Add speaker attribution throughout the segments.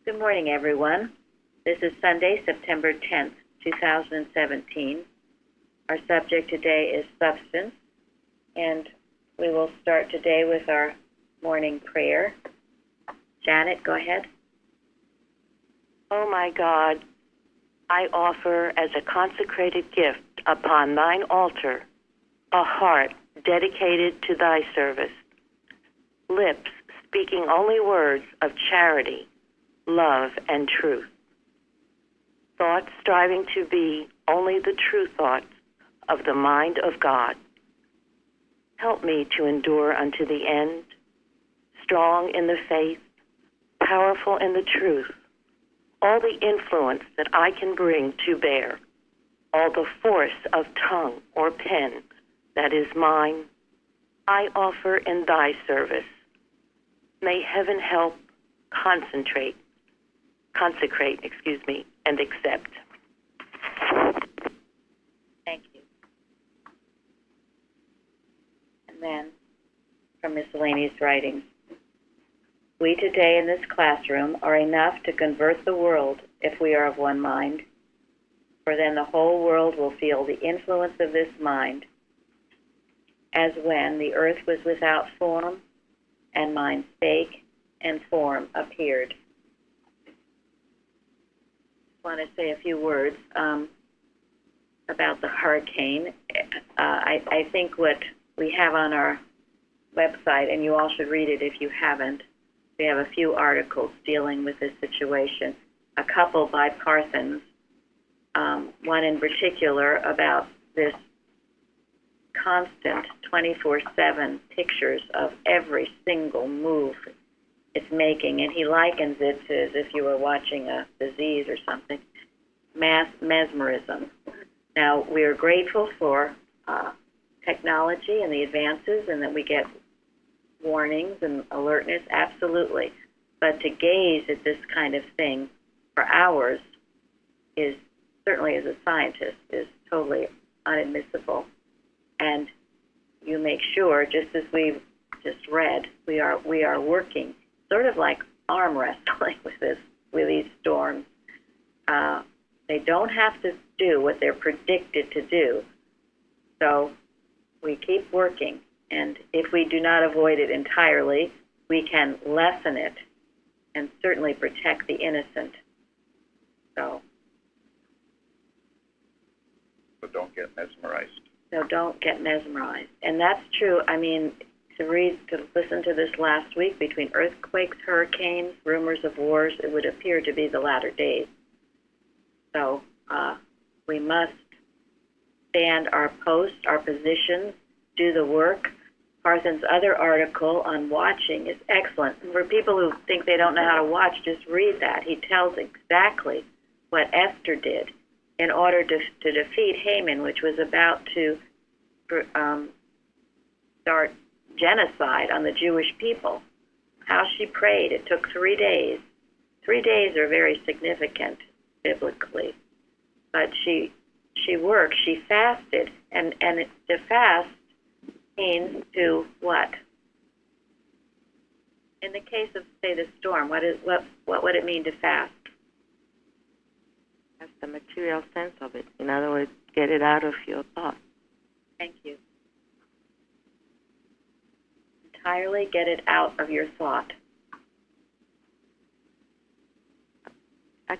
Speaker 1: Good morning, everyone. This is Sunday, September 10th, 2017. Our subject today is substance, and we will start today with our morning prayer. Janet, go ahead.
Speaker 2: O my God, I offer as a consecrated gift upon thine altar a heart dedicated to thy service, lips speaking only words of charity, love, and truth, thoughts striving to be only the true thoughts of the mind of God. Help me to endure unto the end, strong in the faith, powerful in the truth, all the influence that I can bring to bear, all the force of tongue or pen that is mine, I offer in thy service. May heaven help consecrate, and accept.
Speaker 1: Thank you. And then, from miscellaneous writings. We today in this classroom are enough to convert the world if we are of one mind, for then the whole world will feel the influence of this mind, as when the earth was without form, and mind spake, and form appeared. I want to say a few words about the hurricane. I think what we have on our website, and you all should read it if you haven't, we have a few articles dealing with this situation. A couple by Parsons, one in particular about this constant 24/7 pictures of every single move it's making, and he likens it to as if you were watching a disease or something, mass mesmerism. Now, we are grateful for technology and the advances, and that we get warnings and alertness, absolutely. But to gaze at this kind of thing for hours is, certainly as a scientist, is totally inadmissible. And you make sure, just as we've just read, we are working sort of like arm wrestling with these storms. They don't have to do what they're predicted to do. So we keep working, and if we do not avoid it entirely, we can lessen it and certainly protect the innocent. So
Speaker 3: don't get mesmerized.
Speaker 1: So don't get mesmerized. And that's true. I mean, to listen to this last week, between earthquakes, hurricanes, rumors of wars, it would appear to be the latter days. So we must stand our post, our positions, do the work. Parsons' other article on watching is excellent. And for people who think they don't know how to watch, just read that. He tells exactly what Esther did in order to defeat Haman, which was about to start genocide on the Jewish people. How she prayed. It took 3 days. 3 days are very significant biblically. But she worked. She fasted, and to fast means to what? In the case of, say, the storm, what would it mean to fast?
Speaker 2: That's the material sense of it. In other words, get it out of your thoughts.
Speaker 1: Thank you. Entirely get it out of your thought.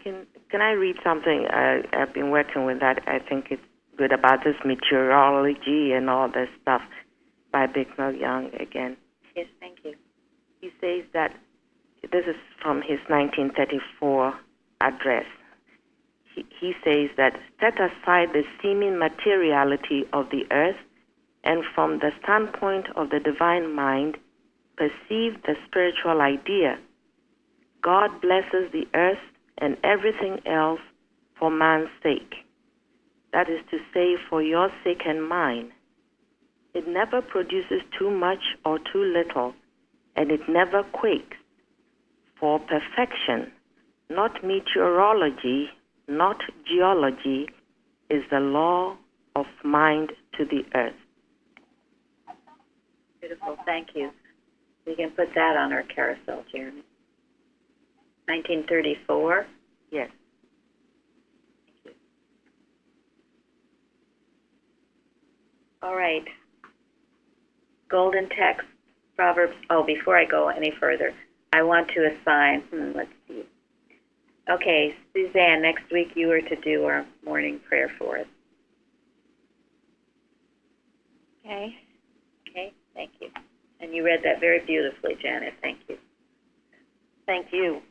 Speaker 2: Can I read something? I've been working with that. I think it's good about this meteorology and all this stuff by Bicknell Young again.
Speaker 1: Yes, thank you.
Speaker 2: He says that, this is from his 1934 address. He says that set aside the seeming materiality of the earth, and from the standpoint of the divine mind, perceive the spiritual idea. God blesses the earth and everything else for man's sake. That is to say, for your sake and mine. It never produces too much or too little, and it never quakes. For perfection, not meteorology, not geology, is the law of mind to the earth.
Speaker 1: Beautiful, thank you. We can put that on our carousel, Jeremy. 1934?
Speaker 2: Yes.
Speaker 1: All right. Golden text, Proverbs. Oh, before I go any further, I want to assign, let's see. Okay, Suzanne, next week you are to do our morning prayer for us.
Speaker 4: Okay.
Speaker 1: Okay, thank you. And you read that very beautifully, Janet. Thank you.
Speaker 2: Thank you.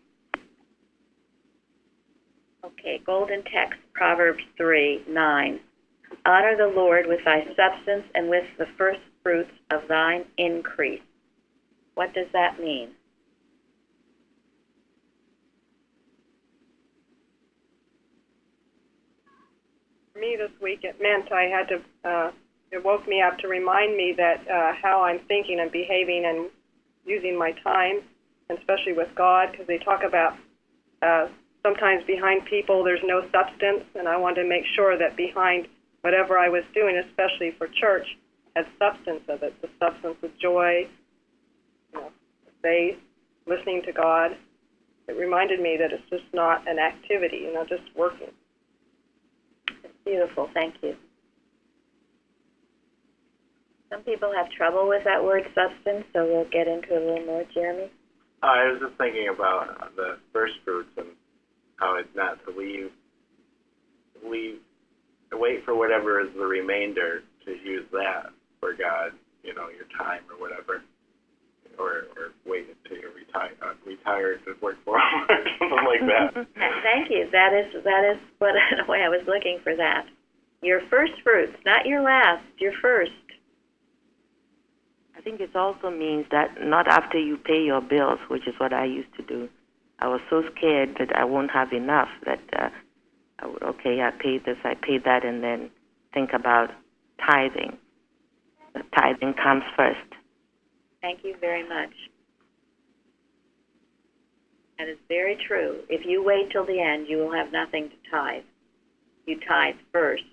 Speaker 1: Okay, golden text, Proverbs 3:9. Honor the Lord with thy substance and with the first fruits of thine increase. What does that mean?
Speaker 5: For me this week, it meant I had to, it woke me up to remind me that how I'm thinking and behaving and using my time, and especially with God, because they talk about sometimes behind people there's no substance, and I wanted to make sure that behind whatever I was doing, especially for church, had substance of it, the substance of joy, faith, listening to God. It reminded me that it's just not an activity, just working.
Speaker 1: It's beautiful, thank you. Some people have trouble with that word substance, so we'll get into it a little more. Jeremy?
Speaker 6: I was just thinking about the first fruits and how it's not to wait for whatever is the remainder to use that for God, your time or whatever, or wait until you're retired to work for him or something like that.
Speaker 1: Thank you. That is what the way I was looking for that. Your first fruits, not your last, your first.
Speaker 2: I think it also means that not after you pay your bills, which is what I used to do. I was so scared that I won't have enough that I paid this, I paid that, and then think about tithing. The tithing comes first.
Speaker 1: Thank you very much. That is very true. If you wait till the end, you will have nothing to tithe. You tithe first.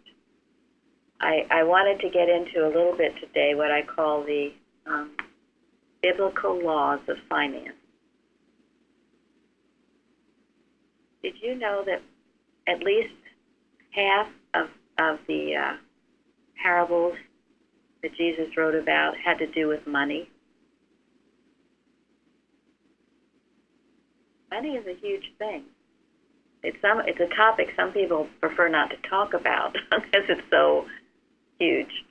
Speaker 1: I wanted to get into a little bit today what I call the biblical laws of finance. Did you know that at least half of the parables that Jesus wrote about had to do with money? Money is a huge thing. It's a topic some people prefer not to talk about because it's so huge.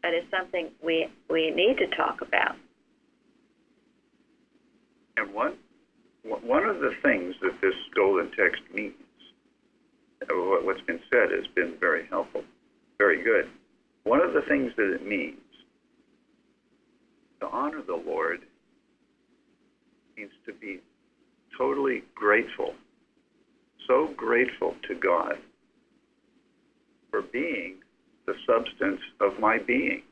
Speaker 1: But it's something we need to talk about.
Speaker 3: And one of the things that this golden text means, what's been said has been very helpful, very good. One of the things that it means to honor the Lord means to be totally grateful, so grateful to God for being the substance of my being.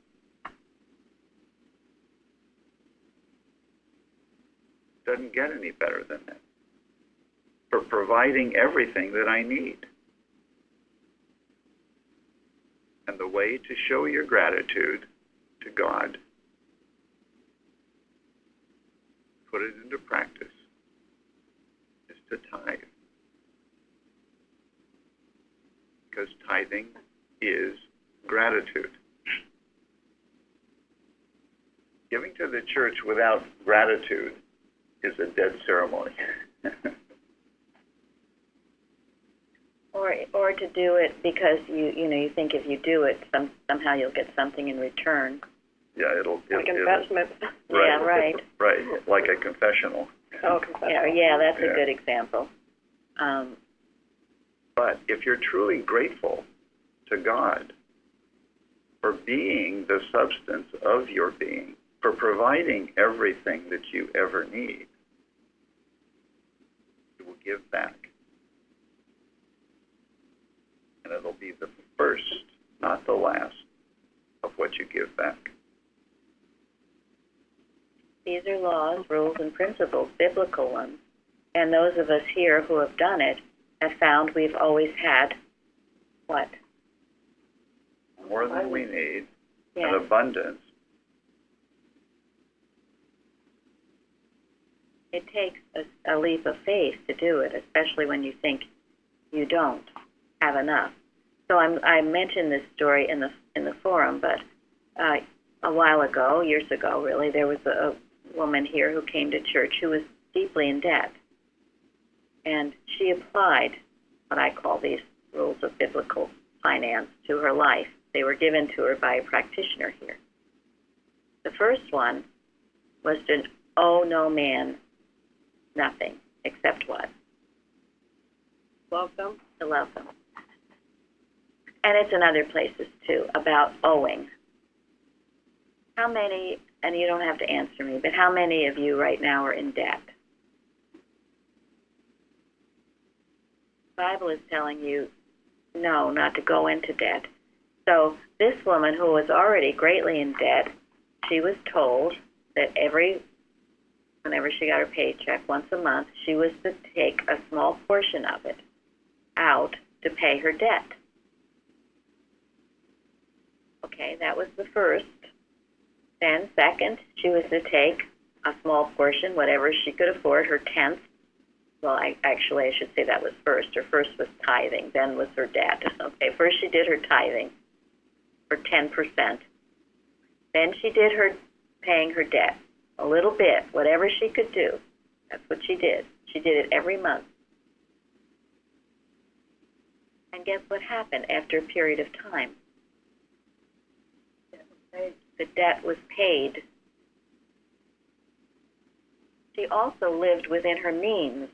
Speaker 3: Doesn't get any better than that. For providing everything that I need. And the way to show your gratitude to God, put it into practice, is to tithe. Because tithing is gratitude. Giving to the church without gratitude is a dead ceremony.
Speaker 1: Or to do it because you think if you do it somehow you'll get something in return.
Speaker 3: Yeah, it'll
Speaker 5: Like investment.
Speaker 3: Right.
Speaker 1: Yeah, right.
Speaker 3: Right, like a confessional.
Speaker 5: Oh, confessional.
Speaker 1: Yeah, that's
Speaker 3: Yeah.
Speaker 1: a good example.
Speaker 3: But if you're truly grateful to God for being the substance of your being, for providing everything that you ever need, you will give back. And it'll be the first, not the last, of what you give back.
Speaker 1: These are laws, rules, and principles, biblical ones. And those of us here who have done it have found we've always had what?
Speaker 3: More than we need,
Speaker 1: Yeah.
Speaker 3: an abundance.
Speaker 1: it takes a leap of faith to do it, especially when you think you don't have enough. So I mentioned this story in the forum, but a while ago, years ago really, there was a woman here who came to church who was deeply in debt. And she applied what I call these rules of biblical finance to her life. They were given to her by a practitioner here. The first one was to owe no man nothing except what?
Speaker 5: Love them.
Speaker 1: To love them. And it's in other places too, about owing. How many, and you don't have to answer me, but how many of you right now are in debt? The Bible is telling you no, not to go into debt. So this woman who was already greatly in debt, she was told that whenever she got her paycheck once a month, she was to take a small portion of it out to pay her debt. Okay, that was the first. Then second, she was to take a small portion, whatever she could afford, her tenth. Well, I should say that was first. Her first was tithing, then was her debt. Okay, first she did her tithing for 10%. Then she did her paying her debt, a little bit, whatever she could do. That's what she did. She did it every month. And guess what happened after a period of time? The debt was paid. She also lived within her means.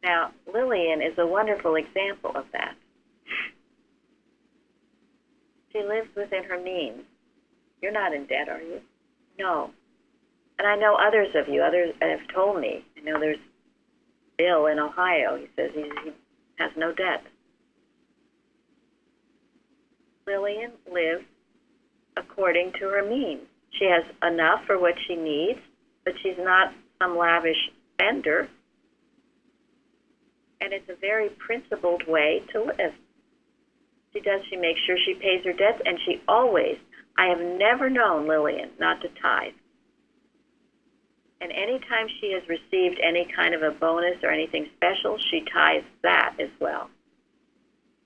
Speaker 1: Now, Lillian is a wonderful example of that. She lives within her means. You're not in debt, are you? No. And I know others have told me. I know there's Bill in Ohio. He says he has no debt. Lillian lives according to her means. She has enough for what she needs, but she's not some lavish spender. And it's a very principled way to live. She makes sure she pays her debts, and she always, I have never known Lillian not to tithe. And anytime she has received any kind of a bonus or anything special, she tithes that as well.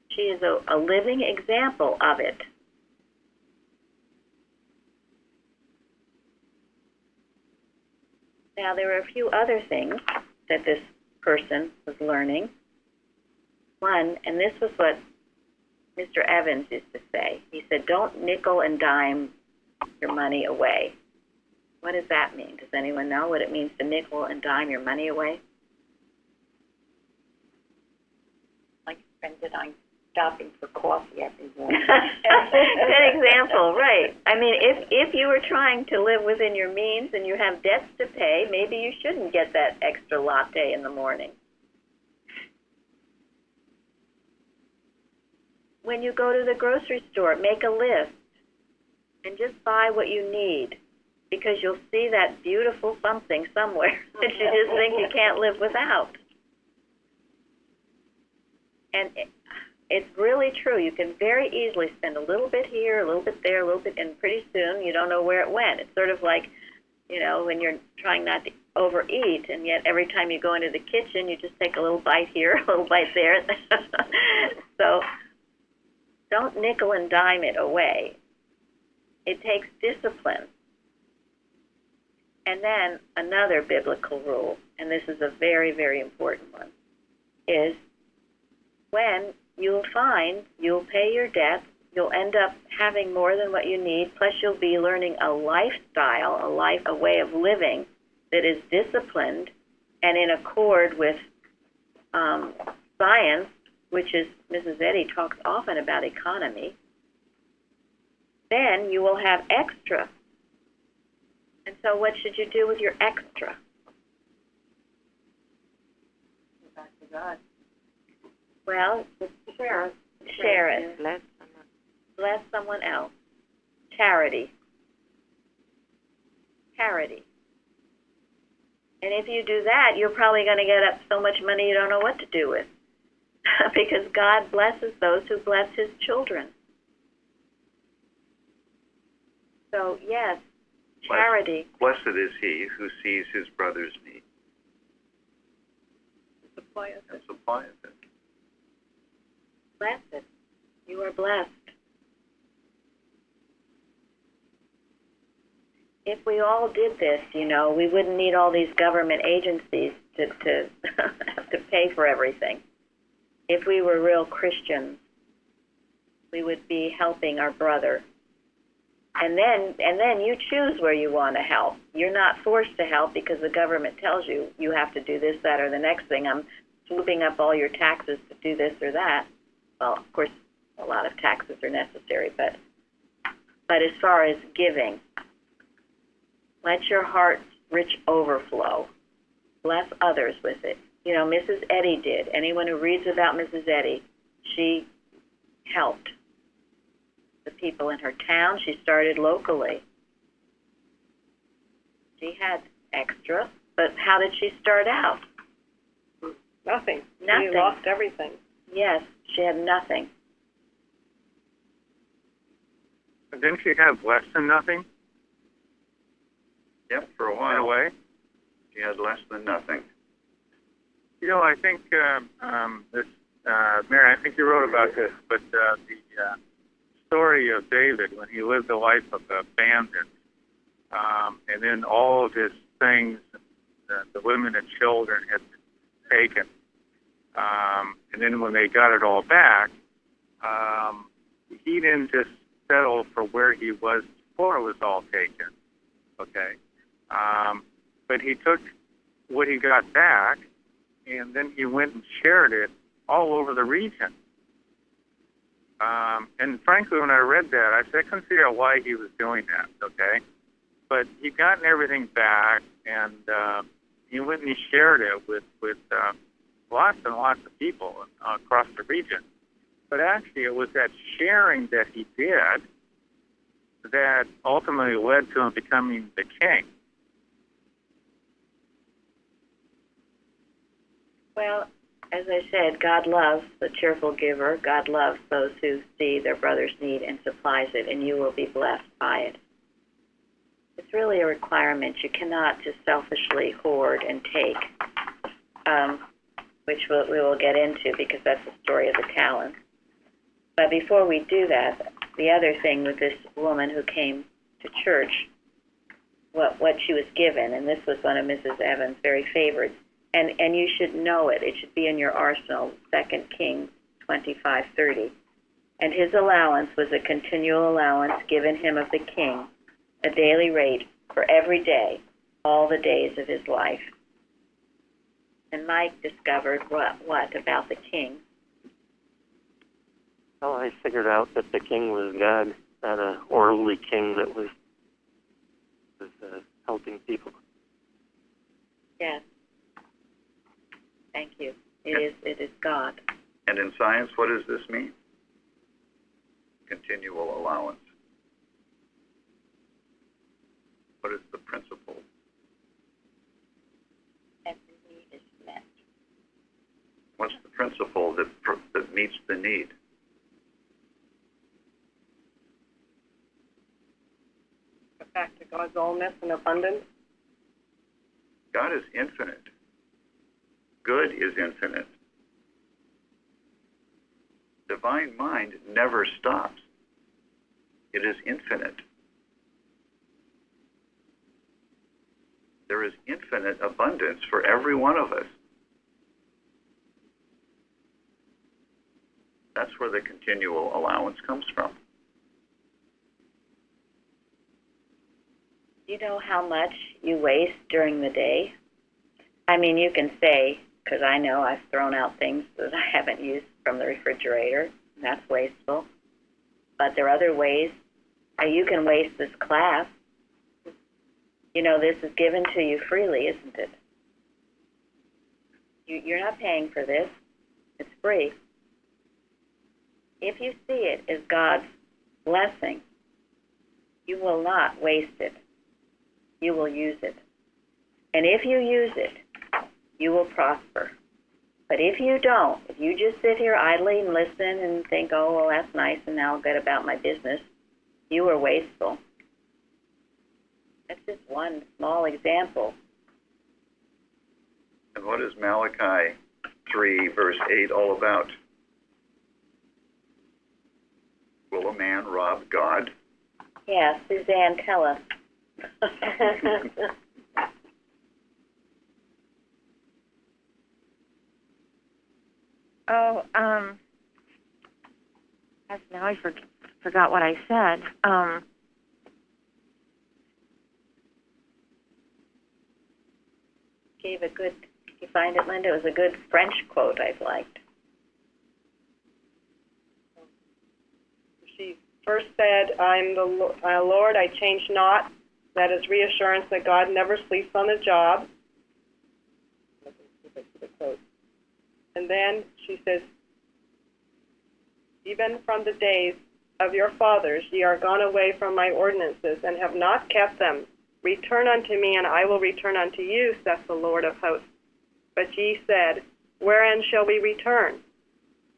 Speaker 1: She is a living example of it. Now, there are a few other things that this person was learning. One, and this was what Mr. Evans used to say. He said, don't nickel and dime your money away. What does that mean? Does anyone know what it means to nickel and dime your money away? Like spend it on stopping for coffee every morning. Good example, right. I mean, if you were trying to live within your means and you have debts to pay, maybe you shouldn't get that extra latte in the morning. When you go to the grocery store, make a list and just buy what you need, because you'll see that beautiful something somewhere that you just think you can't live without. And it's really true. You can very easily spend a little bit here, a little bit there, a little bit, and pretty soon you don't know where it went. It's sort of like, when you're trying not to overeat, and yet every time you go into the kitchen, you just take a little bite here, a little bite there. So don't nickel and dime it away. It takes discipline. And then another biblical rule, and this is a very, very important one, is when you'll find you'll pay your debts, you'll end up having more than what you need, plus you'll be learning a lifestyle, a way of living that is disciplined and in accord with science, which is, Mrs. Eddy talks often about economy. Then you will have extra. And so what should you do with your extra? Give back to God. Well, share it. Bless someone else. Charity. And if you do that, you're probably going to get up so much money you don't know what to do with. Because God blesses those who bless his children. So, yes, Charity.
Speaker 3: Blessed is he who sees his brother's need
Speaker 5: Supplieth
Speaker 3: and
Speaker 5: it.
Speaker 3: supplieth it.
Speaker 1: Blessed. You are blessed. If we all did this, we wouldn't need all these government agencies to have to pay for everything. If we were real Christians, we would be helping our brother. And then you choose where you want to help. You're not forced to help because the government tells you you have to do this, that, or the next thing. I'm swooping up all your taxes to do this or that. Well, of course, a lot of taxes are necessary, but as far as giving, let your heart's rich overflow. Bless others with it. Mrs. Eddy did. Anyone who reads about Mrs. Eddy, she helped the people in her town. She started locally. She had extra, but how did she start out?
Speaker 5: Nothing.
Speaker 1: Nothing.
Speaker 5: She lost everything.
Speaker 1: Yes, she had nothing.
Speaker 4: Didn't she have less than nothing
Speaker 3: Yep, for a
Speaker 4: in
Speaker 3: while.
Speaker 4: a way?
Speaker 3: He had less than nothing.
Speaker 4: I think this, Mary, I think you wrote about this, but the story of David when he lived a life of abandon, and then all of his things, the women and children had been taken, and then when they got it all back, he didn't just settle for where he was before it was all taken, okay? But he took what he got back, and then he went and shared it all over the region. And frankly, when I read that, I said I couldn't figure out why he was doing that, okay? But he'd gotten everything back, and he went and he shared it with lots and lots of people across the region. But actually, it was that sharing that he did that ultimately led to him becoming the king.
Speaker 1: Well, as I said, God loves the cheerful giver. God loves those who see their brother's need and supplies it, and you will be blessed by it. It's really a requirement. You cannot just selfishly hoard and take, which we will get into because that's the story of the talents. But before we do that, the other thing with this woman who came to church, what she was given, and this was one of Mrs. Evans' very favorites, and you should know it. It should be in your arsenal, 2 Kings 25:30. And his allowance was a continual allowance given him of the king, a daily rate for every day, all the days of his life. And Mike discovered what about the king?
Speaker 7: Well, I figured out that the king was God, not an orderly king that was helping people.
Speaker 1: Yes. Thank you. It is God.
Speaker 3: And in science, what does this mean? Continual allowance. What is the principle?
Speaker 1: Every need is met.
Speaker 3: What's the principle that meets the need?
Speaker 5: Back to God's allness and abundance.
Speaker 3: God is infinite. Good is infinite. Divine mind never stops. It is infinite. There is infinite abundance for every one of us. That's where the continual allowance comes from.
Speaker 1: Do you know how much you waste during the day? I mean, you can say, because I know I've thrown out things that I haven't used from the refrigerator. And that's wasteful. But there are other ways. You can waste this class. This is given to you freely, isn't it? You're not paying for this. It's free. If you see it as God's blessing, you will not waste it. You will use it. And if you use it, you will prosper. But if you don't, if you just sit here idly and listen and think, oh, well, that's nice, and now I'll get about my business, you are wasteful. That's just one small example.
Speaker 3: And what is Malachi 3, verse 8 all about? Will a man rob God?
Speaker 1: Yeah, Suzanne, tell us.
Speaker 8: Gosh, now I forgot what I said.
Speaker 1: Gave a good, did you find it, Linda? It was a good French quote I've liked.
Speaker 5: She first said, I'm the Lord, I change not. That is reassurance that God never sleeps on the job. And then she says, even from the days of your fathers ye are gone away from my ordinances, and have not kept them. Return unto me, and I will return unto you, saith the Lord of hosts. But ye said, wherein shall we return?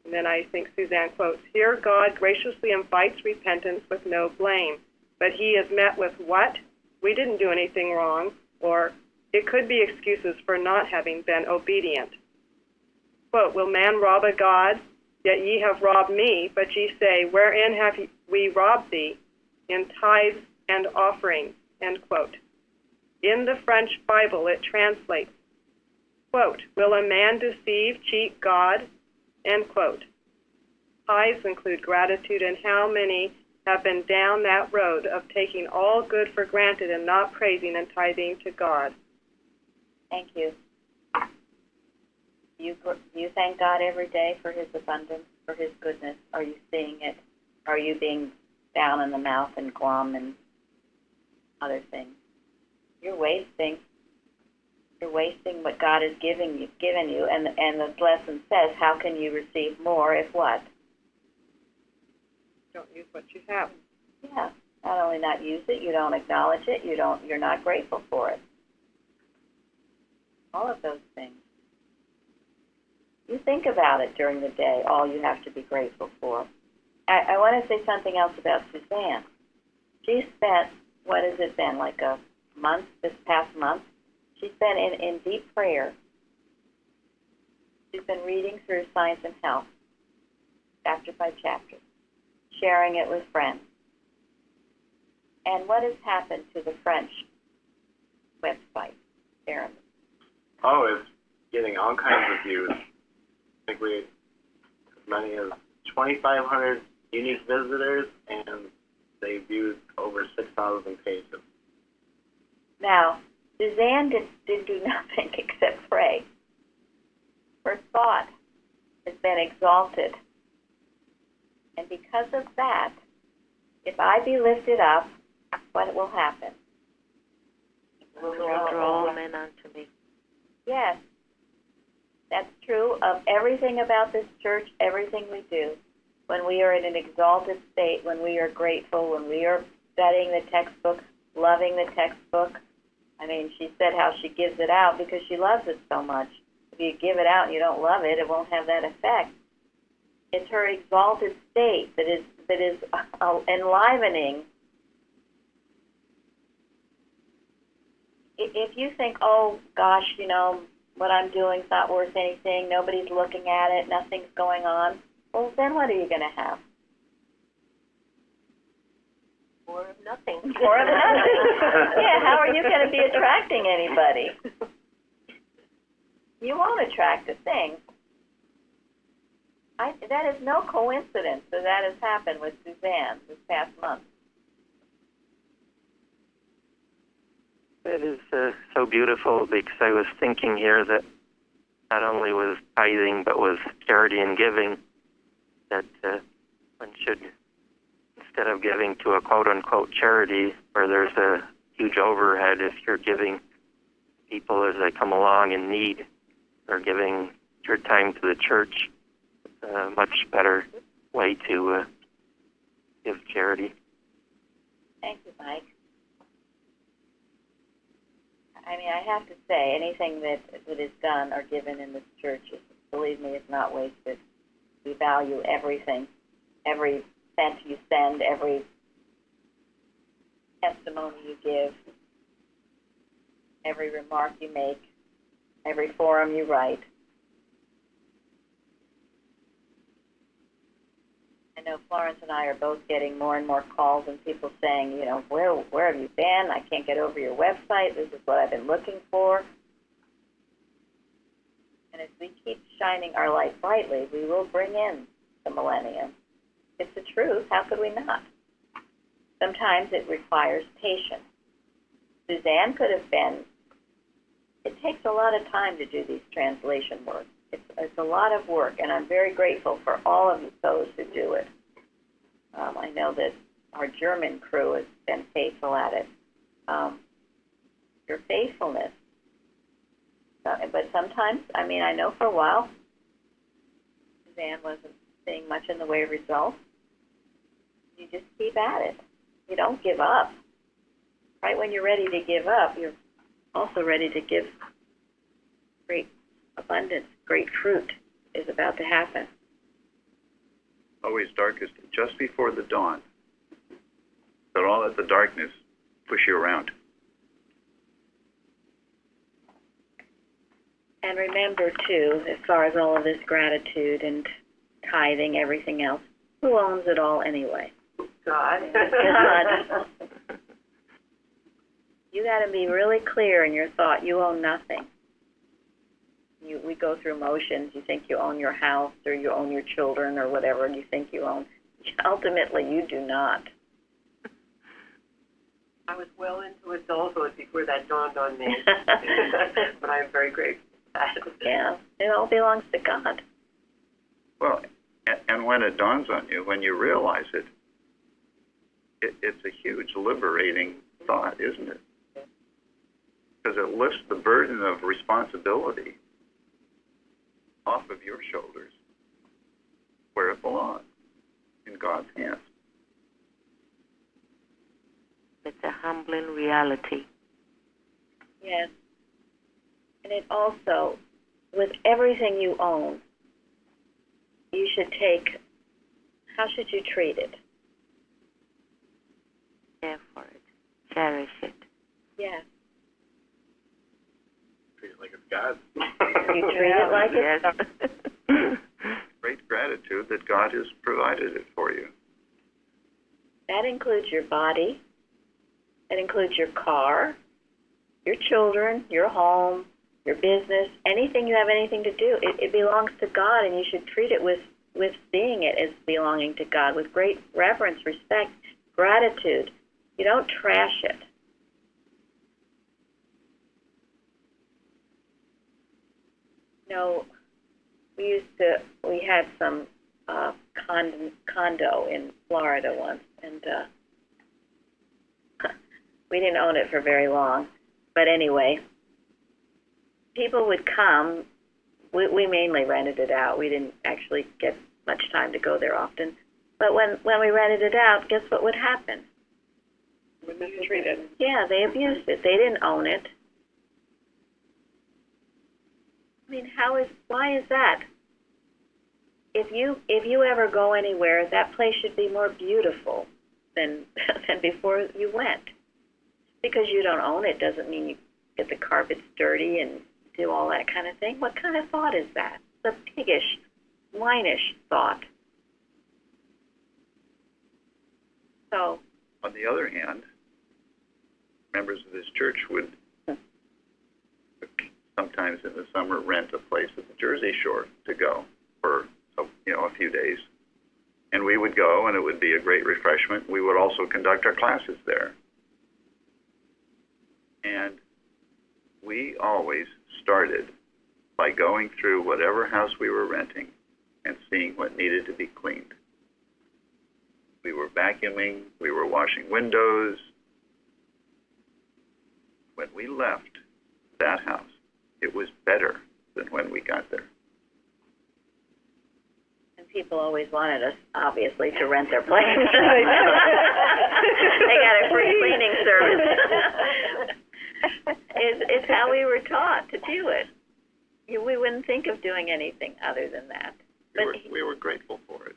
Speaker 5: And then I think Suzanne quotes, here God graciously invites repentance with no blame, but he is met with what? We didn't do anything wrong, or it could be excuses for not having been obedient. Quote, will man rob a God? Yet ye have robbed me, but ye say, wherein have we robbed thee? In tithes and offerings, end quote. In the French Bible, it translates, quote, will a man deceive, cheat God? End quote. Tithes include gratitude, and how many have been down that road of taking all good for granted and not praising and tithing to God?
Speaker 1: Thank you. You thank God every day for his abundance, for his goodness. Are you seeing it? Are you being down in the mouth and glum and other things? You're wasting what God has given you, and the lesson says, how can you receive more if what?
Speaker 5: Don't use what you have.
Speaker 1: Yeah. Not only not use it, you don't acknowledge it, you're not grateful for it. All of those things. You think about it during the day, all you have to be grateful for. I want to say something else about Suzanne. She spent, what has it been, like a month, this past month? She's been in deep prayer. She's been reading through Science and Health, chapter by chapter, sharing it with friends. And what has happened to the French website, Jeremy?
Speaker 6: Oh, it's getting all kinds of views. I think we as many as 2,500 unique visitors, and they viewed over 6,000 pages.
Speaker 1: Now, Suzanne did do nothing except pray. Her thought has been exalted. And because of that, if I be lifted up, what will happen?
Speaker 2: Will draw men unto me.
Speaker 1: Yes. That's true of everything about this church, everything we do. When we are in an exalted state, when we are grateful, when we are studying the textbook, loving the textbook. I mean, she said how she gives it out because she loves it so much. If you give it out and you don't love it, it won't have that effect. It's her exalted state that is enlivening. If you think, oh, gosh, you know, what I'm doing is not worth anything, nobody's looking at it, nothing's going on, well, then what are you going to have?
Speaker 2: More of nothing.
Speaker 1: More of nothing. Yeah, how are you going to be attracting anybody? You won't attract a thing. That is no coincidence that has happened with Suzanne this past month.
Speaker 7: It is so beautiful because I was thinking here that not only was tithing but was charity and giving, that one should, instead of giving to a quote-unquote charity where there's a huge overhead, if you're giving people as they come along in need or giving your time to the church, it's a much better way to give charity.
Speaker 1: Thank you, Mike. I mean, I have to say, anything that is done or given in this church, believe me, is not wasted. We value everything, every cent you send, every testimony you give. every remark you make, every forum you write. I know Florence and I are both getting more and more calls and people saying, you know, where have you been? I can't get over your website. This is what I've been looking for. And as we keep shining our light brightly, we will bring in the millennium. It's the truth. How could we not? Sometimes it requires patience. Suzanne could have been. It takes a lot of time to do these translation work. It's a lot of work, and I'm very grateful for all of those who do it. I know that our German crew has been faithful at it. Your faithfulness. But sometimes, I mean, I know for a while, Suzanne wasn't seeing much in the way of results. You just keep at it. You don't give up. Right when you're ready to give up, you're also ready to give great abundance, great fruit is about to happen.
Speaker 3: Always darkest just before the dawn. Don't all let the darkness push you around.
Speaker 1: And remember, too, as far as all of this gratitude and tithing, everything else, who owns it all anyway?
Speaker 2: God.
Speaker 1: God. You got to be really clear in your thought. You own nothing. We go through motions. You think you own your house or you own your children or whatever you think you own. Ultimately, you do not.
Speaker 2: I was well into adulthood before that dawned on me. But I'm very grateful for that.
Speaker 1: Yeah, it all belongs to God.
Speaker 3: Well, and when it dawns on you, when you realize it, it's a huge liberating thought, isn't it? Because it lifts the burden of responsibility off of your shoulders where it belongs, in God's hands.
Speaker 2: It's a humbling reality.
Speaker 1: Yes. And it also, with everything you own, you should take, how should you treat it?
Speaker 2: Care for it. Cherish it.
Speaker 1: Yes.
Speaker 6: Treat it like it's God's.
Speaker 1: You treat it like it's
Speaker 3: Great gratitude that God has provided it for you.
Speaker 1: That includes your body. That includes your car, your children, your home, your business, anything you have anything to do. It belongs to God, and you should treat it with seeing it as belonging to God, with great reverence, respect, gratitude. You don't trash it. You know, we had some condo in Florida once, and we didn't own it for very long. But anyway, people would come. We mainly rented it out. We didn't actually get much time to go there often. But when we rented it out, guess what would happen?
Speaker 5: We mistreated.
Speaker 1: Yeah, they abused it. They didn't own it. I mean, why is that? If you ever go anywhere, that place should be more beautiful than before you went. Because you don't own it doesn't mean you get the carpets dirty and do all that kind of thing. What kind of thought is that? It's a piggish, swinish thought. So,
Speaker 3: on the other hand, members of this church would sometimes in the summer rent a place at the Jersey Shore to go for a few days. And we would go, and it would be a great refreshment. We would also conduct our classes there. And we always started by going through whatever house we were renting and seeing what needed to be cleaned. We were vacuuming, we were washing windows. When we left that house, it was better than when we got there.
Speaker 1: and people always wanted us, obviously, to rent their place. They got a free cleaning service. It's how we were taught to do it. We wouldn't think of doing anything other than that.
Speaker 3: We were grateful for it.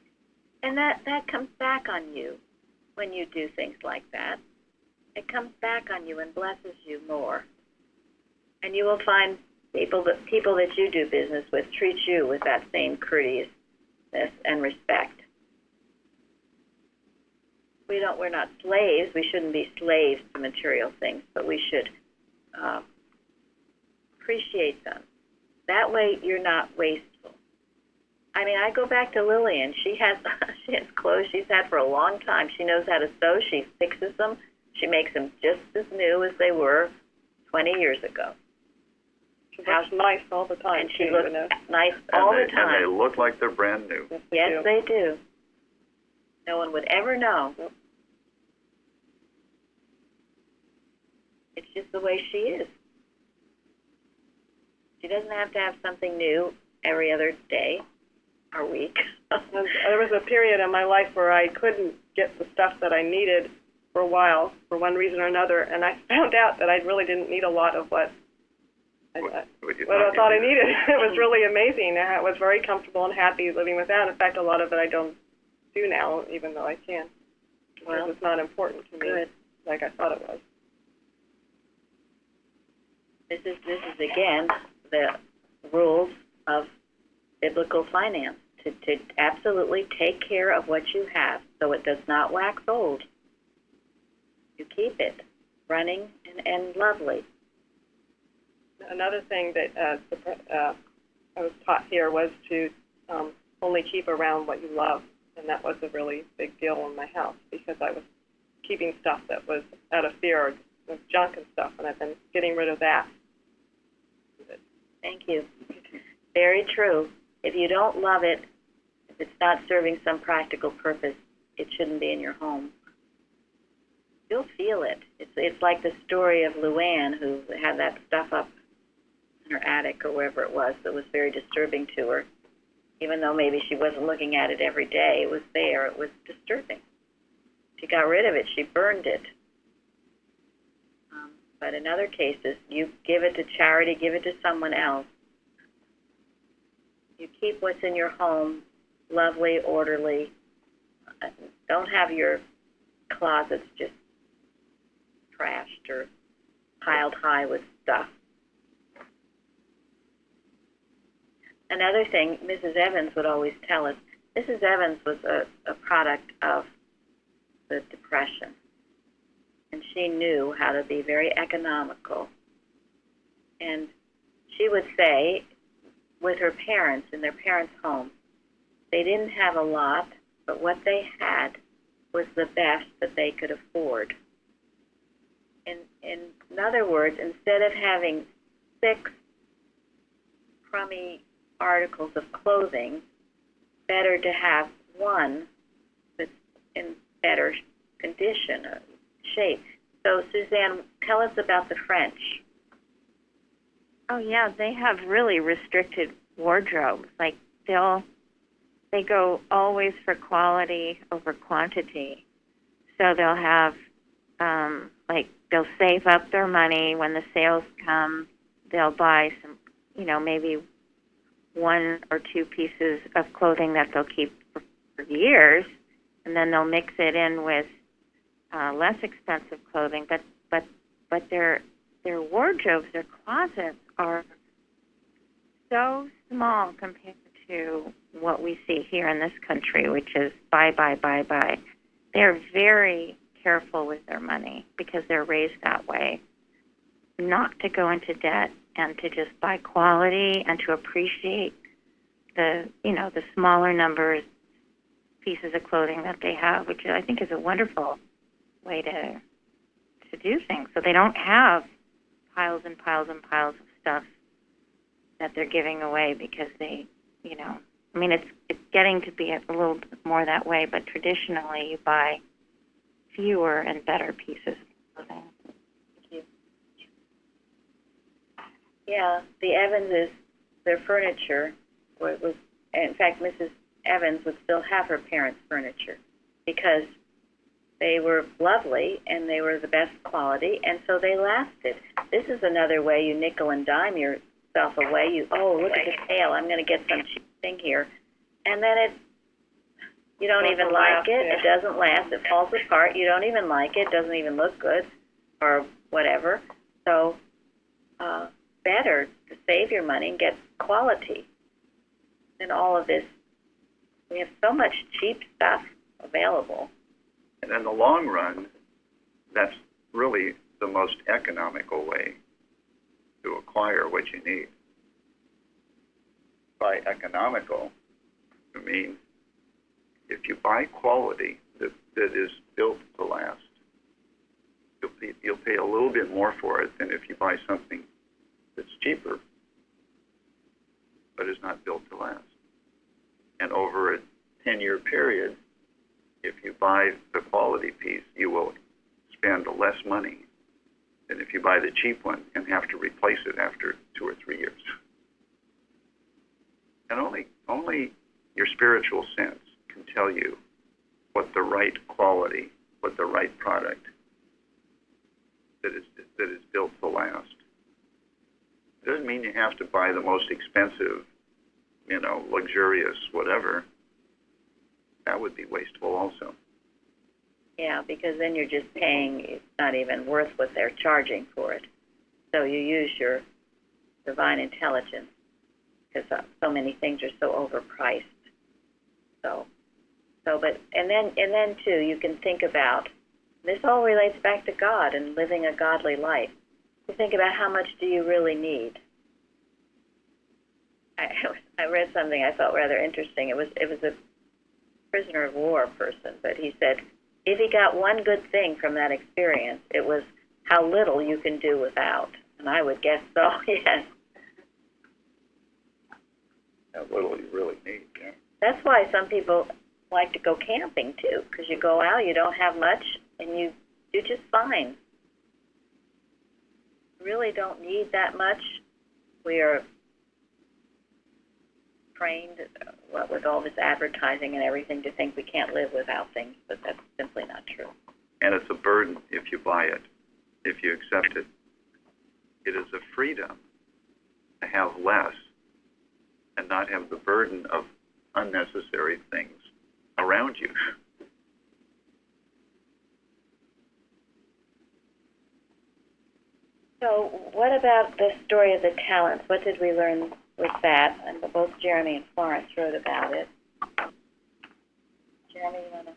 Speaker 1: And that comes back on you when you do things like that. It comes back on you and blesses you more. And you will find people that you do business with treat you with that same courteousness and respect. We're not slaves. We shouldn't be slaves to material things, but we should appreciate them. That way, you're not wasteful. I mean, I go back to Lillian. She has clothes she's had for a long time. She knows how to sew. She fixes them. She makes them just as new as they were 20 years ago.
Speaker 5: She looks nice all the time.
Speaker 1: And she looks nice all the time.
Speaker 3: And they look like they're brand new.
Speaker 1: Yes, they do. No one would ever know.
Speaker 5: Nope.
Speaker 1: It's just the way she is. She doesn't have to have something new every other day or week.
Speaker 5: There was a period in my life where I couldn't get the stuff that I needed for a while, for one reason or another, and I found out that I really didn't need a lot of what I thought I needed. It was really amazing. I was very comfortable and happy living without. In fact, a lot of it I don't do now, even though I can. Because it's not important to me like I thought it was.
Speaker 1: This is again the rules of biblical finance, to absolutely take care of what you have so it does not wax old. You keep it running and lovely.
Speaker 5: Another thing that I was taught here was to only keep around what you love, and that was a really big deal in my house because I was keeping stuff that was out of fear of junk and stuff, and I've been getting rid of that.
Speaker 1: Thank you. Very true. If you don't love it, if it's not serving some practical purpose, it shouldn't be in your home. You'll feel it. It's like the story of Luann, who had that stuff up in her attic or wherever it was that was very disturbing to her. Even though maybe she wasn't looking at it every day, it was there. It was disturbing. She got rid of it. She burned it. But in other cases, you give it to charity, give it to someone else. You keep what's in your home lovely, orderly. Don't have your closets just trashed or piled high with stuff. Another thing Mrs. Evans would always tell us, Mrs. Evans was a product of the Depression. And she knew how to be very economical. And she would say, with her parents, in their parents' home, they didn't have a lot, but what they had was the best that they could afford. In other words, instead of having 6 crummy articles of clothing, better to have one that's in better condition, shape. So, Suzanne, tell us about the French.
Speaker 8: Oh, yeah, they have really restricted wardrobes. Like, they go always for quality over quantity. So they'll have, they'll save up their money. When the sales come, they'll buy some, maybe 1 or 2 pieces of clothing that they'll keep for years, and then they'll mix it in with less expensive clothing, but their wardrobes, their closets are so small compared to what we see here in this country, which is buy. They're very careful with their money because they're raised that way, not to go into debt and to just buy quality and to appreciate the smaller numbers pieces of clothing that they have, which I think is a wonderful way to do things. So they don't have piles and piles and piles of stuff that they're giving away because they, it's getting to be a little bit more that way, but traditionally you buy fewer and better pieces of clothing.
Speaker 1: Thank you. Yeah, the Evanses, their furniture was, in fact, Mrs. Evans would still have her parents' furniture because they were lovely and they were the best quality, and so they lasted. This is another way you nickel and dime yourself away. Look at the sale. I'm going to get some cheap thing here. And then you don't even like it. Yeah. It doesn't last. It falls apart. You don't even like it. It doesn't even look good or whatever. So better to save your money and get quality than all of this. We have so much cheap stuff available.
Speaker 3: And in the long run, that's really the most economical way to acquire what you need. By economical, I mean, if you buy quality that is built to last, you'll pay a little bit more for it than if you buy something that's cheaper, but is not built to last. And over a 10-year period, if you buy the quality piece, you will spend less money than if you buy the cheap one and have to replace it after 2 or 3 years. And only your spiritual sense can tell you what the right quality, what the right product that is built to last. It doesn't mean you have to buy the most expensive, luxurious whatever. That would be wasteful also.
Speaker 1: Yeah, because then you're just paying, it's not even worth what they're charging for it. So you use your divine intelligence, because so many things are so overpriced. And then too, you can think about, this all relates back to God and living a godly life. You think about how much do you really need. I read something I thought rather interesting. It was a prisoner of war person, but he said if he got one good thing from that experience, it was how little you can do without. And I would guess so, yes.
Speaker 3: How little you really need, yeah.
Speaker 1: That's why some people like to go camping too, because you go out, you don't have much, and you do just fine. You really don't need that much. We are trained, with all this advertising and everything, to think we can't live without things, but that's simply not true.
Speaker 3: And it's a burden if you buy it, if you accept it. It is a freedom to have less and not have the burden of unnecessary things around you.
Speaker 1: So what about the story of the talents? What did we learn with that? And both Jeremy and Florence wrote about it. Jeremy, you want to?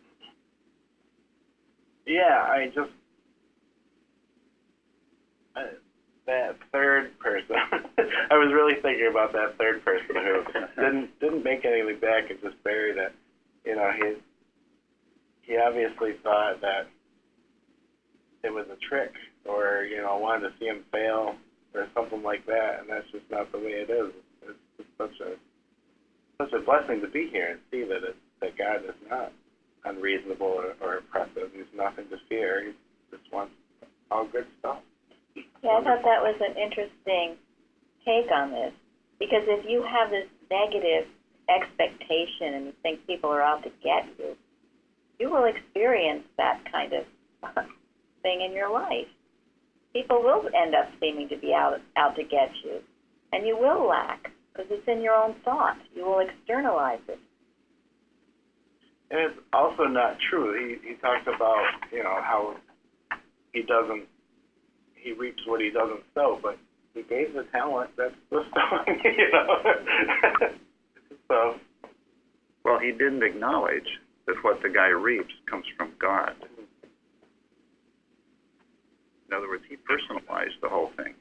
Speaker 6: Yeah, that third person. I was really thinking about that third person who didn't make anything back and just buried it. He obviously thought that it was a trick, or wanted to see him fail or something like that, and that's just not the way it is. It's just such a blessing to be here and see that God is not unreasonable or oppressive. He's nothing to fear. He just wants all good stuff.
Speaker 1: Yeah, I thought that was an interesting take on this, because if you have this negative expectation and you think people are out to get you, you will experience that kind of thing in your life. People will end up seeming to be out to get you, and you will lack because it's in your own thought. You will externalize it.
Speaker 6: And it's also not true. He talks about how he reaps what he doesn't sow, but he gave the talent. That's the sowing, So,
Speaker 3: well, he didn't acknowledge that what the guy reaps comes from God. In other words, he personalized the whole thing.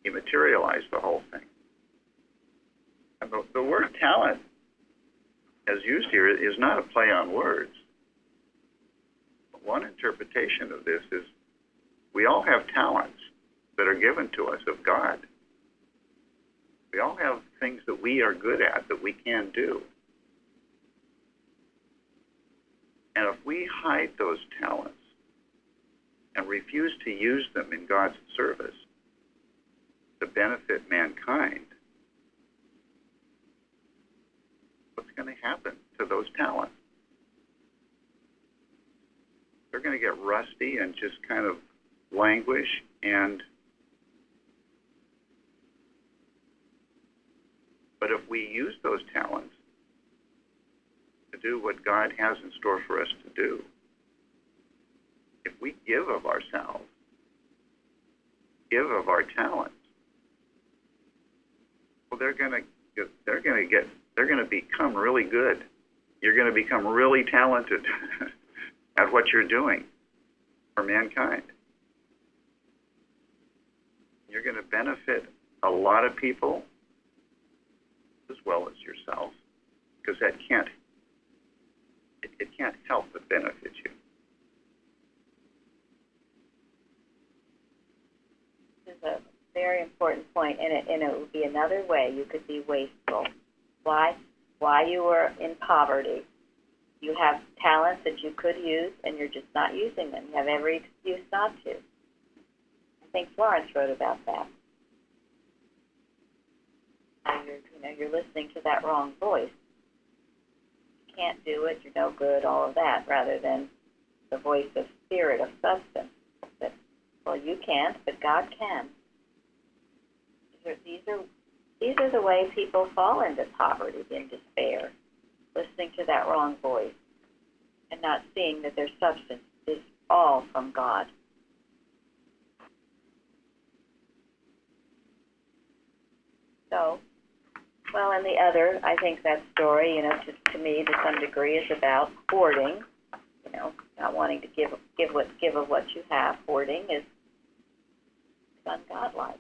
Speaker 3: He materialized the whole thing. And the word talent, as used here, is not a play on words. One interpretation of this is we all have talents that are given to us of God. We all have things that we are good at, that we can do. And if we hide those talents and refuse to use them in God's service to benefit mankind, what's going to happen to those talents? They're going to get rusty and just kind of languish, but if we use those talents to do what God has in store for us to do, if we give of ourselves, give of our talents, Well, they're going to become really good. You're going to become really talented at what you're doing for mankind. You're going to benefit a lot of people as well as yourself, because it can't help but benefit you.
Speaker 1: This is a very important point, and it would be another way you could be wasteful. Why? While you were in poverty, you have talents that you could use, and you're just not using them. You have every excuse not to. I think Florence wrote about that. You're listening to that wrong voice. You can't do it. You're no good. All of that, rather than the voice of spirit, of substance. That, well, you can't, but God can. These are the ways people fall into poverty, in despair, listening to that wrong voice and not seeing that their substance is all from God. So, well, and the other, I think that story, just to me, to some degree, is about hoarding. Not wanting to give of what you have. Hoarding is ungodlike.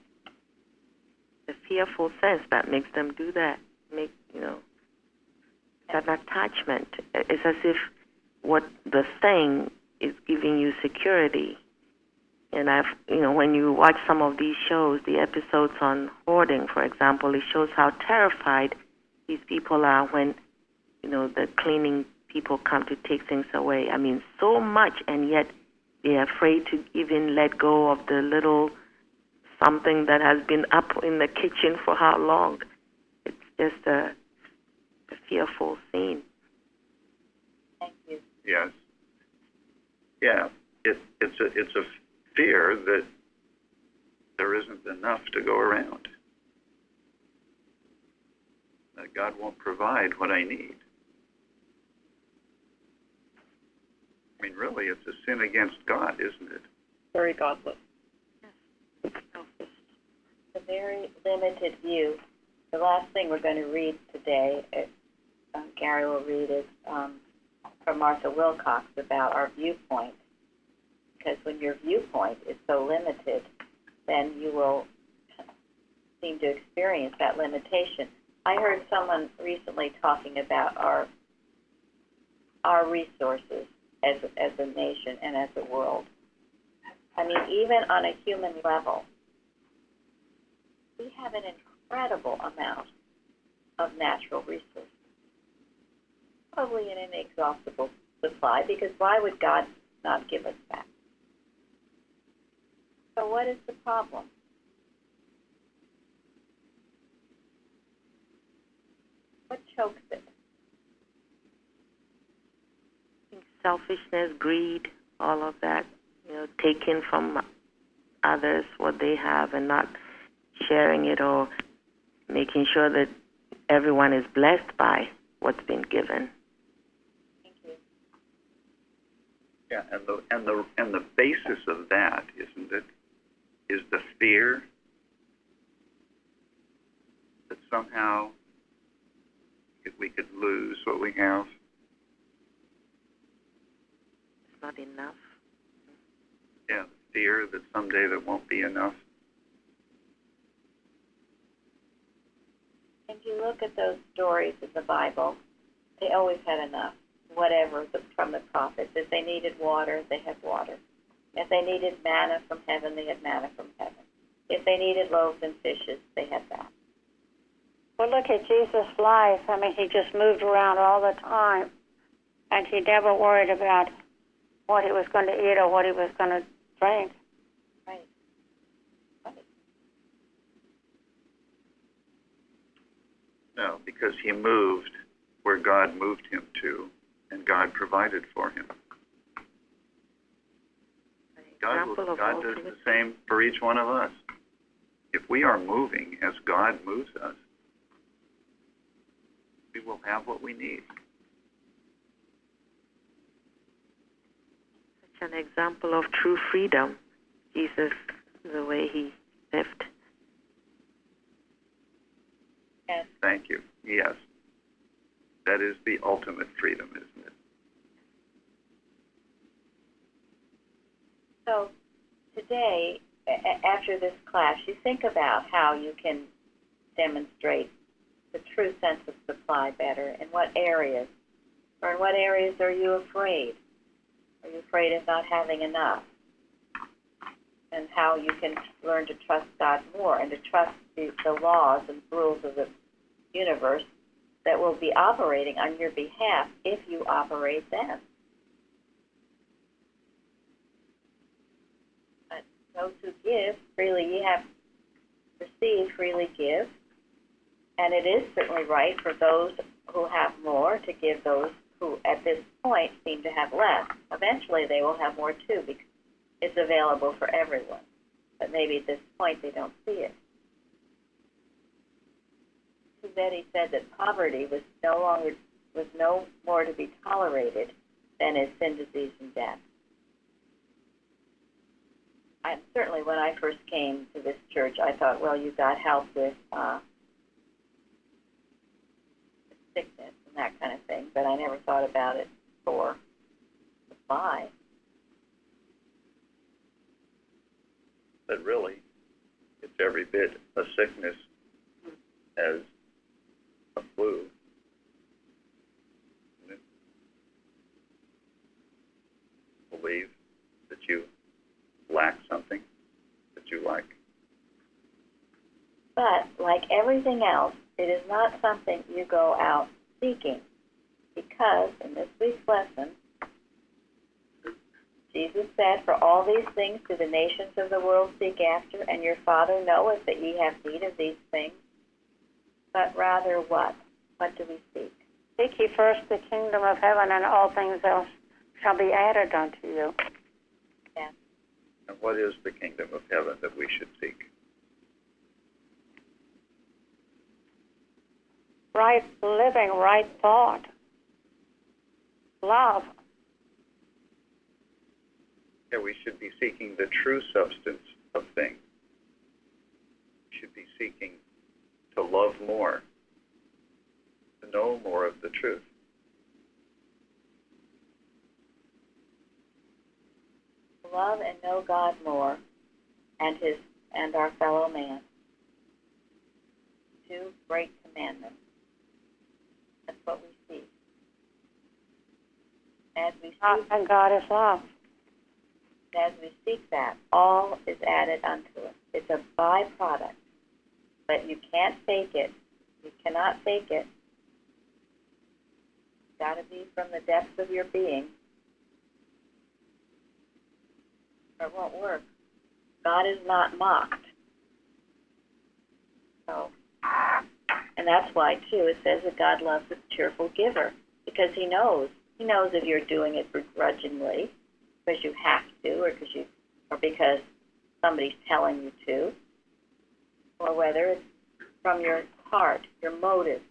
Speaker 2: The fearful sense that makes them do that. That attachment. It's as if what the thing is giving you security. And when you watch some of these shows, the episodes on hoarding, for example, it shows how terrified these people are when, the cleaning people come to take things away. I mean, so much, and yet they're afraid to even let go of the little something that has been up in the kitchen for how long. It's just a fearful scene.
Speaker 1: Thank you.
Speaker 3: Yes. Yeah. It's a fear that there isn't enough to go around. That God won't provide what I need. I mean, really, it's a sin against God, isn't it?
Speaker 5: Very godless.
Speaker 1: A very limited view. The last thing we're going to read today, Gary will read it from Martha Wilcox about our viewpoint. Because when your viewpoint is so limited, then you will seem to experience that limitation. I heard someone recently talking about our resources as a nation and as a world. I mean, even on a human level, we have an incredible amount of natural resources. Probably an inexhaustible supply, because why would God not give us that? So what is the problem? What chokes it?
Speaker 2: Selfishness, greed, all of that, taking from others what they have and not sharing it, or making sure that everyone is blessed by what's been given.
Speaker 1: Thank you.
Speaker 3: Yeah, and the basis of that, isn't it, is the fear that somehow we could lose what we have.
Speaker 2: It's not enough.
Speaker 3: Yeah, the fear that someday there won't be enough.
Speaker 1: If you look at those stories of the Bible, they always had enough, whatever, from the prophets. If they needed water, they had water. If they needed manna from heaven, they had manna from heaven. If they needed loaves and fishes, they had that.
Speaker 9: Well, look at Jesus' life. I mean, he just moved around all the time, and he never worried about what he was going to eat or what he was going to drink.
Speaker 1: Right.
Speaker 3: No, because he moved where God moved him to, and God provided for him. God does the same for each one of us. If we are moving as God moves us, we will have what we need.
Speaker 2: Such an example of true freedom, Jesus, the way he lived.
Speaker 3: Yes. That is the ultimate freedom, isn't it?
Speaker 1: So today, after this class, you think about how you can demonstrate the true sense of supply better. In what areas? Or in what areas are you afraid? Are you afraid of not having enough? And how you can learn to trust God more and to trust the laws and rules of the universe that will be operating on your behalf if you operate them. But those who give, freely ye have received, freely give. And it is certainly right for those who have more to give those who at this point seem to have less. Eventually they will have more too because it's available for everyone. But maybe at this point they don't see it. Betty said that poverty was no more to be tolerated than is sin, disease, and death. Certainly when I first came to this church, I thought, well, you got help with sickness and that kind of thing, but I never thought about it for supply.
Speaker 3: But really, it's every bit a sickness as a flu. Believe that you lack something that you like.
Speaker 1: But like everything else, it is not something you go out seeking, because in this week's lesson, Jesus said, "For all these things do the nations of the world seek after, and your Father knoweth that ye have need of these things." But rather what? What do we seek?
Speaker 9: Seek ye first the kingdom of heaven, and all things else shall be added unto you.
Speaker 1: Yes.
Speaker 3: And what is the kingdom of heaven that we should seek?
Speaker 9: Right living, right thought, love.
Speaker 3: Yeah, we should be seeking the true substance of things. We should be seeking to love more, to know more of the truth.
Speaker 1: Love and know God more, and our fellow man. Two great commandments. That's what we seek. As we seek,
Speaker 9: And God is love.
Speaker 1: as we seek that, all is added unto us. It's a byproduct, but you can't fake it. You cannot fake it. It's got to be from the depths of your being, or it won't work. God is not mocked. So, and that's why, too, it says that God loves a cheerful giver, because He knows if you're doing it begrudgingly, because you have to, or because somebody's telling you to, or whether it's from your heart, your motive.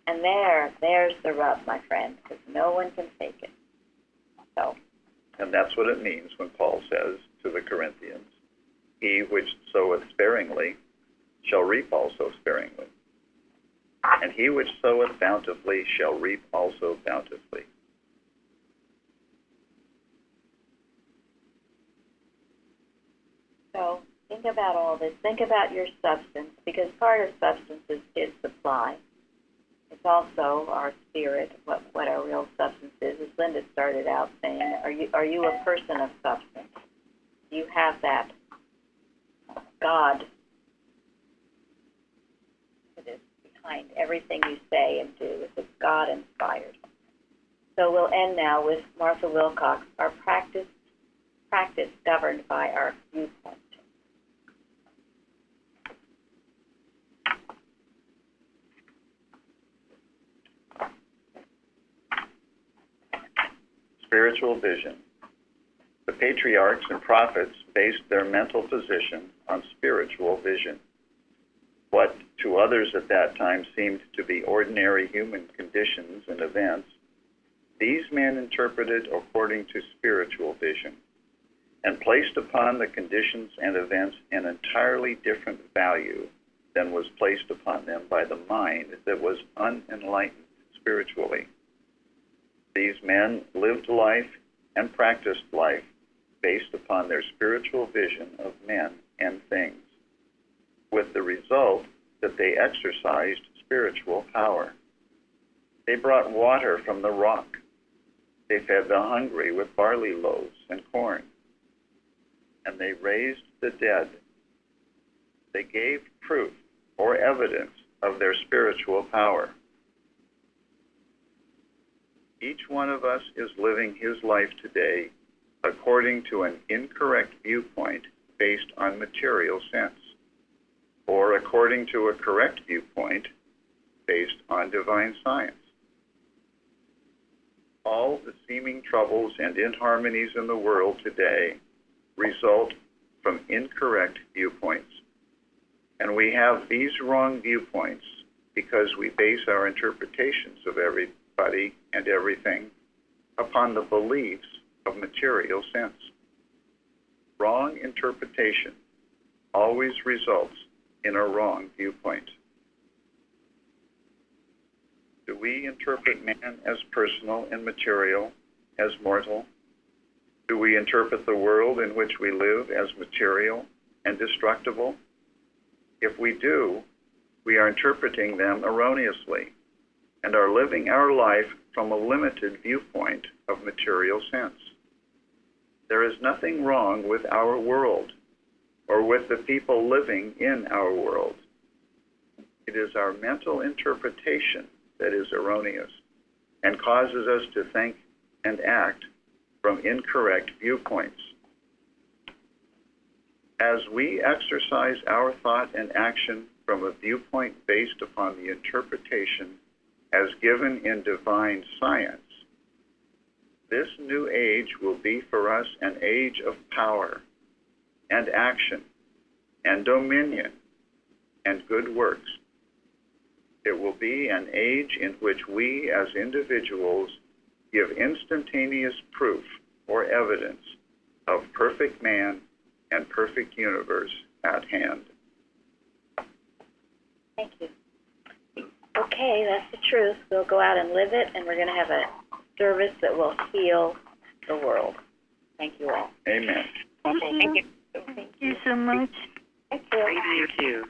Speaker 1: And there's the rub, my friend, because no one can fake it. So.
Speaker 3: And that's what it means when Paul says to the Corinthians, "He which soweth sparingly shall reap also sparingly, and he which soweth bountifully shall reap also bountifully."
Speaker 1: So think about all this. Think about your substance, because part of substance is supply. It's also our spirit, what our real substance is. As Linda started out saying, are you a person of substance? Do you have that God that is behind everything you say and do? It's God inspired. So we'll end now with Martha Wilcox, our practice governed by our viewpoint.
Speaker 3: Spiritual vision. The patriarchs and prophets based their mental position on spiritual vision. What to others at that time seemed to be ordinary human conditions and events, these men interpreted according to spiritual vision, and placed upon the conditions and events an entirely different value than was placed upon them by the mind that was unenlightened spiritually. These men lived life and practiced life based upon their spiritual vision of men and things, with the result that they exercised spiritual power. They brought water from the rock. They fed the hungry with barley loaves and corn, and they raised the dead. They gave proof or evidence of their spiritual power. Each one of us is living his life today according to an incorrect viewpoint based on material sense, or according to a correct viewpoint based on divine science. All the seeming troubles and inharmonies in the world today result from incorrect viewpoints. And we have these wrong viewpoints because we base our interpretations of everybody and everything upon the beliefs of material sense. Wrong interpretation always results in a wrong viewpoint. Do we interpret man as personal and material, as mortal? Do we interpret the world in which we live as material and destructible? If we do, we are interpreting them erroneously and are living our life from a limited viewpoint of material sense. There is nothing wrong with our world or with the people living in our world. It is our mental interpretation that is erroneous and causes us to think and act from incorrect viewpoints. As we exercise our thought and action from a viewpoint based upon the interpretation as given in divine science, this new age will be for us an age of power and action and dominion and good works. It will be an age in which we as individuals give instantaneous proof or evidence of perfect man and perfect universe at hand.
Speaker 1: Thank you. Okay, that's the truth. We'll go out and live it, and we're going to have a service that will heal the world. Thank you all.
Speaker 3: Amen.
Speaker 8: Thank you. Thank you so much.
Speaker 1: Thank you.
Speaker 2: Thank you.